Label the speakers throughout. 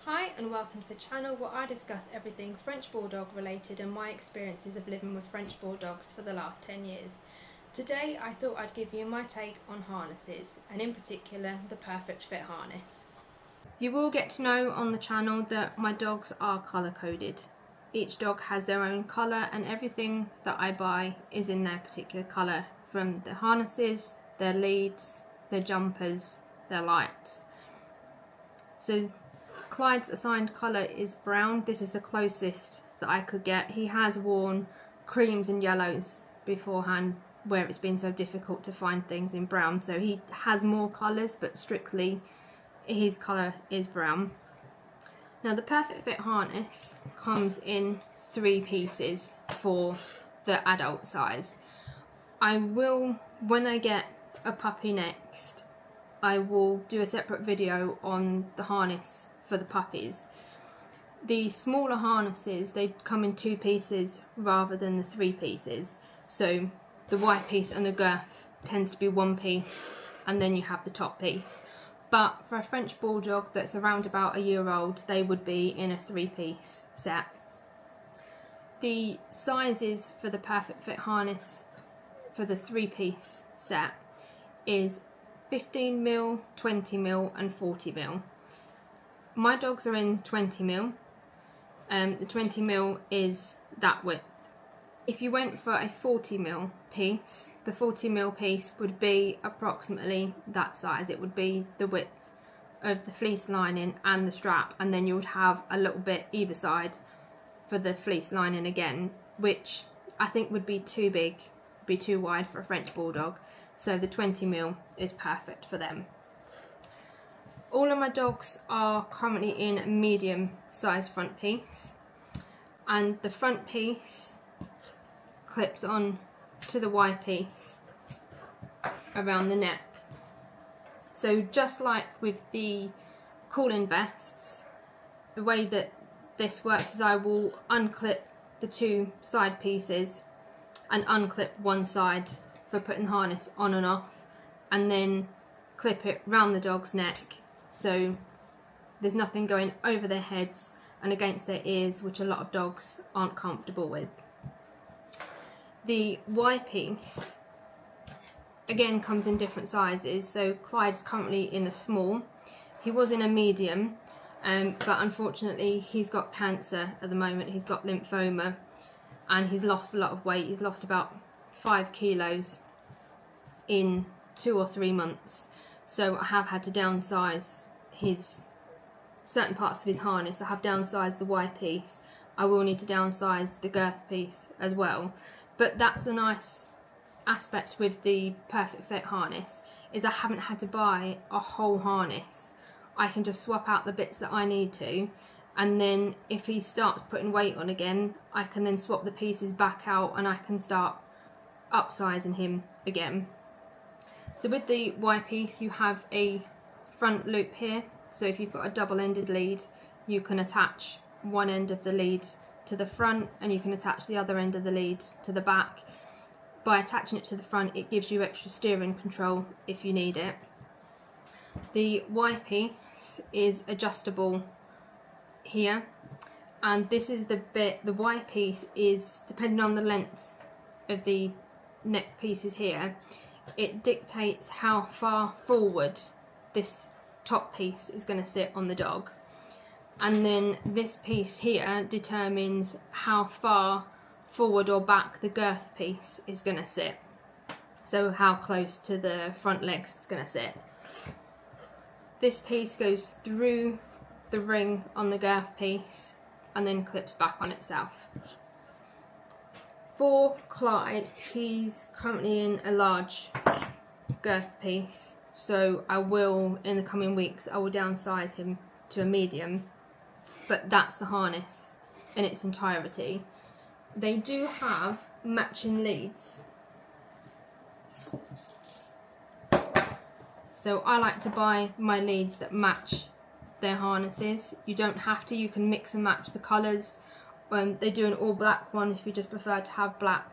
Speaker 1: Hi and welcome to the channel where I discuss everything French Bulldog related and my experiences of living with French Bulldogs for the last 10 years. Today I thought I'd give you my take on harnesses and in particular the Perfect Fit harness. You will get to know on the channel that my dogs are colour coded. Each dog has their own colour and everything that I buy is in their particular colour, from the harnesses, their leads, their jumpers, their lights. So Clyde's assigned colour is brown. This is the closest that I could get. He has worn creams and yellows beforehand where it's been so difficult to find things in brown, so he has more colours, but strictly his colour is brown. Now the Perfect Fit harness comes in 3 pieces for the adult size. I will, when I get a puppy next, I will do a separate video on the harness for the puppies. The smaller harnesses, they come in 2 pieces rather than the 3 pieces. So the white piece and the girth tends to be 1 piece, and then you have the top piece. But for a French Bulldog that's around about a year old, they would be in a 3-piece set. The sizes for the Perfect Fit harness for the 3-piece set is 15mm, 20mm and 40mm. My dogs are in 20mm. The 20mm is that width. If you went for a 40mm piece, the 40mm piece would be approximately that size. It would be the width of the fleece lining and the strap, and then you would have a little bit either side for the fleece lining again, which I think would be too big, be too wide for a French Bulldog. So the 20mm is perfect for them. All of my dogs are currently in a medium size front piece, and the front piece clips on to the Y piece around the neck. So just like with the cooling vests, the way that this works is I will unclip the 2 side pieces and unclip one side for putting the harness on and off, and then clip it round the dog's neck so there's nothing going over their heads and against their ears, which a lot of dogs aren't comfortable with. The Y piece again comes in different sizes. So Clyde's currently in a small. He was in a medium, but unfortunately he's got cancer at the moment. He's got lymphoma and he's lost a lot of weight. He's lost about 5 kilos in 2 or 3 months. So I have had to downsize his certain parts of his harness. I have downsized the Y piece. I will need to downsize the girth piece as well. But that's the nice aspect with the Perfect Fit harness, is I haven't had to buy a whole harness. I can just swap out the bits that I need to, and then if he starts putting weight on again, I can then swap the pieces back out and I can start upsizing him again. So with the Y piece you have a front loop here, so if you've got a double-ended lead you can attach one end of the lead to the front and you can attach the other end of the lead to the back. By attaching it to the front it gives you extra steering control if you need it. The Y piece is adjustable here, and this is the bit, the Y piece is, depending on the length of the neck pieces here, it dictates how far forward this top piece is going to sit on the dog, and then this piece here determines how far forward or back the girth piece is going to sit, so how close to the front legs it's going to sit. This piece goes through the ring on the girth piece and then clips back on itself. For Clyde, he's currently in a large girth piece, so I will, in the coming weeks, I will downsize him to a medium, but that's the harness in its entirety. They do have matching leads, so I like to buy my leads that match their harnesses. You don't have to, you can mix and match the colours. They do an all black one if you just prefer to have black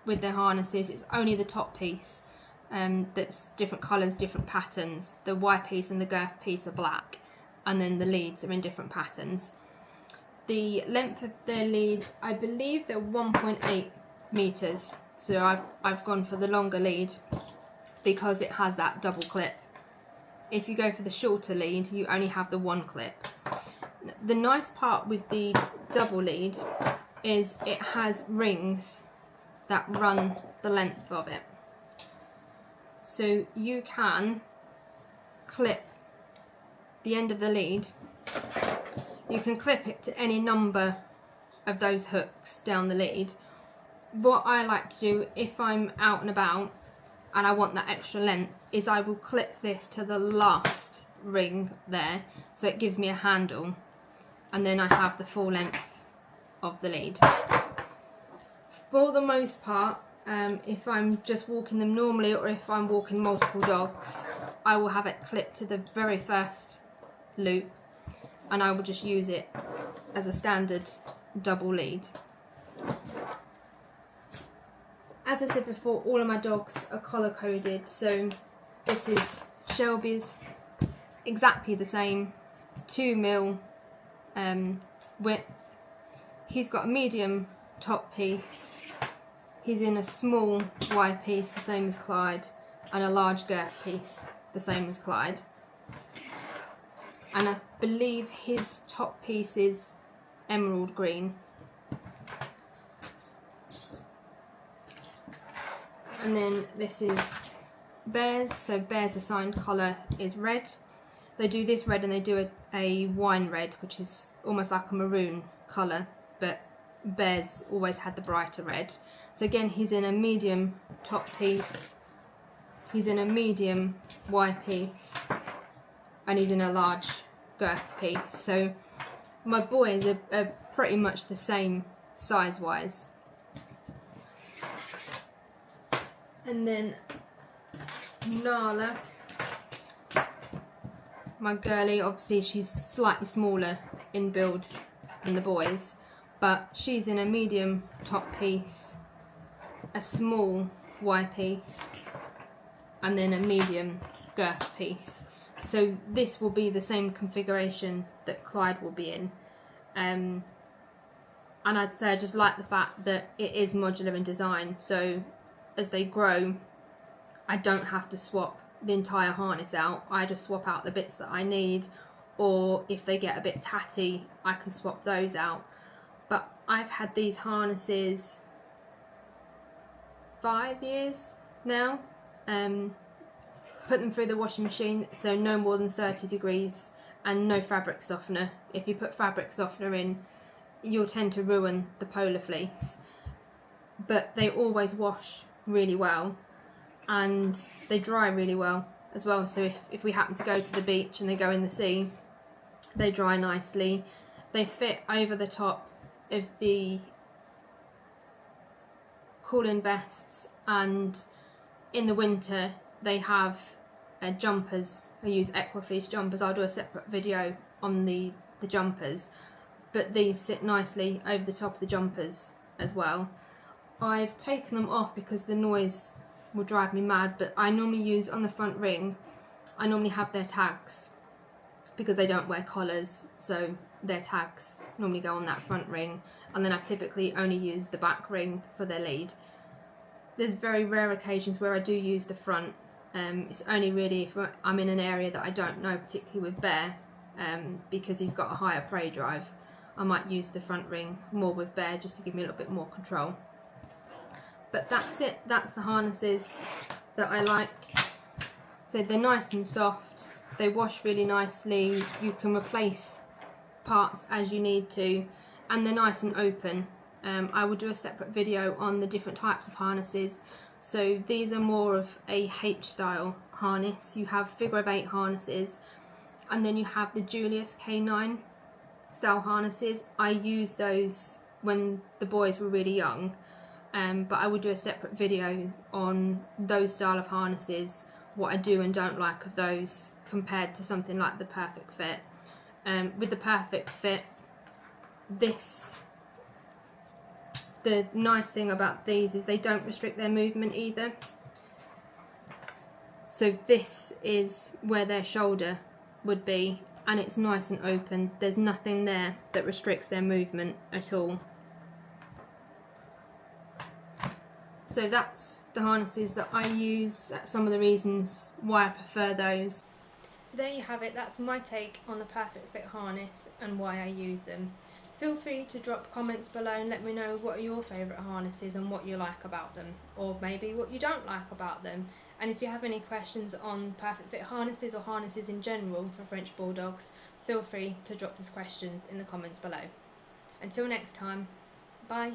Speaker 1: with their harnesses. It's only the top piece that's different colours, different patterns. The Y piece and the girth piece are black, and then the leads are in different patterns. The length of their leads, I believe they're 1.8 meters. So I've gone for the longer lead because it has that double clip. If you go for the shorter lead, you only have the one clip. The nice part with the double lead is it has rings that run the length of it. So you can clip the end of the lead, you can clip it to any number of those hooks down the lead. What I like to do if I'm out and about and I want that extra length is I will clip this to the last ring there, so it gives me a handle, and then I have the full length of the lead. For the most part, if I'm just walking them normally or if I'm walking multiple dogs, I will have it clipped to the very first loop and I will just use it as a standard double lead. As I said before, all of my dogs are colour coded, so this is Shelby's, exactly the same, 2mm width. He's got a medium top piece, he's in a small wide piece, the same as Clyde, and a large girth piece, the same as Clyde. And I believe his top piece is emerald green. And then this is Bear's, so Bear's assigned colour is red. They do this red and they do a wine red, which is almost like a maroon colour, but Bear's always had the brighter red. So again, he's in a medium top piece, he's in a medium wide piece, and he's in a large girth piece. So my boys are pretty much the same size wise. And then Nala, my girlie, obviously she's slightly smaller in build than the boys, but she's in a medium top piece, a small wide piece, and then a medium girth piece. So this will be the same configuration that Clyde will be in. And I'd say I just like the fact that it is modular in design, so as they grow I don't have to swap the entire harness out, I just swap out the bits that I need, or if they get a bit tatty I can swap those out. But I've had these harnesses 5 years now, put them through the washing machine, so no more than 30 degrees and no fabric softener. If you put fabric softener in, you'll tend to ruin the polar fleece, but they always wash really well and they dry really well as well. So if we happen to go to the beach and they go in the sea, they dry nicely. They fit over the top of the cooling vests, and in the winter they have jumpers. I use Equifleece jumpers. I'll do a separate video on the jumpers, but these sit nicely over the top of the jumpers as well. I've taken them off because the noise will drive me mad, but I normally use on the front ring, I normally have their tags because they don't wear collars, so their tags normally go on that front ring, and then I typically only use the back ring for their lead. There's very rare occasions where I do use the front. It's only really if I'm in an area that I don't know, particularly with Bear, because he's got a higher prey drive. I might use the front ring more with Bear just to give me a little bit more control. But that's it, that's the harnesses that I like. So they're nice and soft, they wash really nicely, you can replace parts as you need to, and they're nice and open. I will do a separate video on the different types of harnesses. So these are more of a H style harness. You have figure of 8 harnesses, and then you have the Julius K9 style harnesses. I used those when the boys were really young, but I will do a separate video on those style of harnesses, what I do and don't like of those compared to something like the Perfect Fit. With the Perfect Fit, the nice thing about these is they don't restrict their movement either. So this is where their shoulder would be, and it's nice and open. There's nothing there that restricts their movement at all. So that's the harnesses that I use. That's some of the reasons why I prefer those. So there you have it, that's my take on the Perfect Fit harness and why I use them. Feel free to drop comments below and let me know what are your favourite harnesses and what you like about them, or maybe what you don't like about them. And if you have any questions on Perfect Fit harnesses or harnesses in general for French Bulldogs, feel free to drop those questions in the comments below. Until next time, bye.